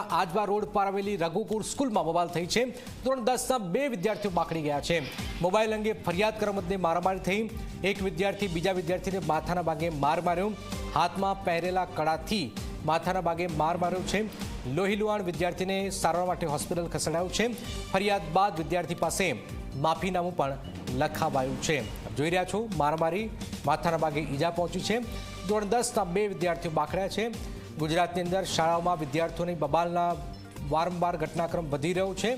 Ajwa road પર આવેલી રઘુકુળ સ્કૂલમાં બબાલ થઈ છે। ધોરણ 10ના 2 વિદ્યાર્થીઓ બાકડી ગયા છે। મોબાઈલ અંગે ફરિયાદ કરવા બદલે મારામારી થઈ। એક વિદ્યાર્થી બીજા વિદ્યાર્થીને માથાના ભાગે માર માર્યો। હાથમાં પહેરેલા કડાથી માથાના ભાગે માર માર્યો છે। લોહીલુહાણ વિદ્યાર્થીને સારવાર માટે હોસ્પિટલ ખસેડાયો છે। ફરિયાદ બાદ વિદ્યાર્થી પાસે માફીનામું પણ લખાવાયું છે। જોઈ રહ્યા છો, મારામારી, માથાના ભાગે ઈજા પહોંચી છે। ધોરણ 10ના 2 વિદ્યાર્થીઓ બાકડ્યા છે। ગુજરાतની અંદર શાળાઓમાં વિદ્યાર્થીઓની બબાલના વારંવાર ઘટનાક્રમ વધી રહ્યો છે।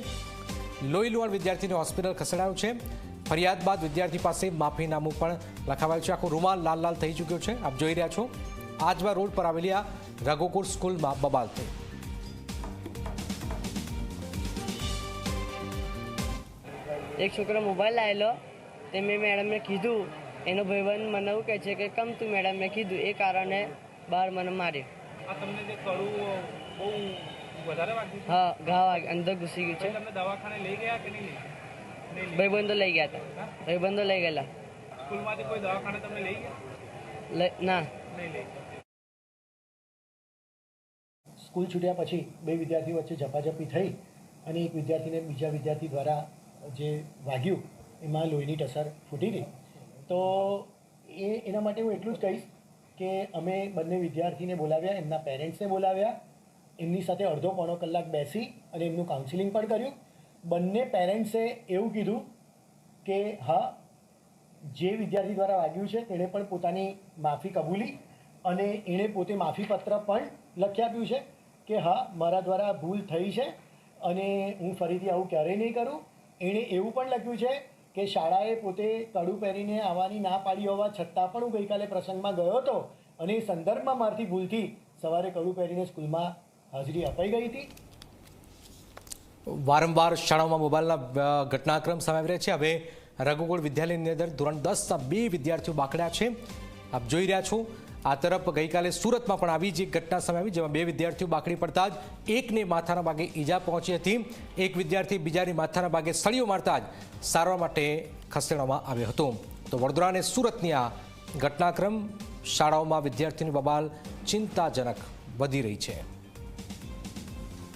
લોહીલુહાણ વિદ્યાર્થીને હોસ્પિટલ ખસેડાયો છે। ફરિયાદ બાદ વિદ્યાર્થી પાસે માફીનામું પણ લખાવાયું છે। આખો રૂમાલ લાલ લાલ થઈ ચૂક્યો છે। આપ જોઈ રહ્યા છો, આજવા રોડ પર આવેલી આ રઘુકુળ સ્કૂલમાં બબાલ થઈ। एक छोकरा मोबाइल आएलो ते मैं मैडम ने कीधु एनो भाईबंध મને એવું કહે છે કે કમ તું મેડમ ને કીધું એ કારણે બહાર મને માર્યો। આ તમને જે કડું બહુ વધારે વાગ્યું? હા, ઘા અંદર ઘૂસી ગયું છે। તમને દવાખાને લઈ ગયા કે નહીં? ભાઈબંધો લઈ ગયા હતા। ભાઈબંધો લઈ ગયેલા। સ્કૂલમાંથી કોઈ દવાખાને તમને લઈ ગયા? ના, નહીં લઈ ગયા। સ્કૂલ છૂટ્યા પછી 2 વિદ્યાર્થીઓ વચ્ચે ઝપાઝપી થઈ અને એક વિદ્યાર્થીને બીજા વિદ્યાર્થી દ્વારા જે વાગ્યું એમાં લોહીની ટસર ફૂટી ગઈ। તો એના માટે હું એટલું જ કહીશ કે અમે બંને વિદ્યાર્થીને બોલાવ્યા, એમના પેરેન્ટ્સને બોલાવ્યા, એમની સાથે અડધો પોણો કલાક બેસી અને એમનું કાઉન્સિલિંગ પણ કર્યું। બંને પેરેન્ટ્સે એવું કીધું કે હા, જે વિદ્યાર્થી દ્વારા વાગ્યું છે તેણે પણ પોતાની માફી કબૂલી અને એણે પોતે માફીપત્ર પણ લખી આપ્યું છે કે હા, મારા દ્વારા ભૂલ થઈ છે અને હું ફરીથી આવું ક્યારેય નહીં કરું। એણે એવું પણ લખ્યું છે કે શાળાએ પોતે કડું પહેરીને આવવાની ના પાડી હોવા છતાં પણ હું ગઈકાલે પ્રસંગમાં ગયો હતો અને એ સંદર્ભમાં મારથી ભૂલથી સવારે કડું પહેરીને સ્કૂલમાં હાજરી અપાઈ ગઈ હતી। વારંવાર શાળાઓમાં મોબાઈલના ઘટનાક્રમ સામે આવી રહ્યા છે। હવે રઘુકુળ વિદ્યાલયની અંદર ધોરણ 10ના 2 વિદ્યાર્થીઓ બાકડ્યા છે। આપ જોઈ રહ્યા છો, આ તરફ ગઈકાલે સુરતમાં પણ આવી જ એક ઘટના સામે આવી, જેમાં 2 વિદ્યાર્થીઓ બાકડી પડતા જ એકને માથાના ભાગે ઈજા પહોંચી હતી। એક વિદ્યાર્થી બીજાની માથાના ભાગે સળીઓ મારતા જ સારવાર માટે ખસેડવામાં આવ્યો હતો। તો વડોદરા અને સુરતની આ ઘટનાક્રમ શાળાઓમાં વિદ્યાર્થીઓની બબાલ ચિંતાજનક વધી રહી છે।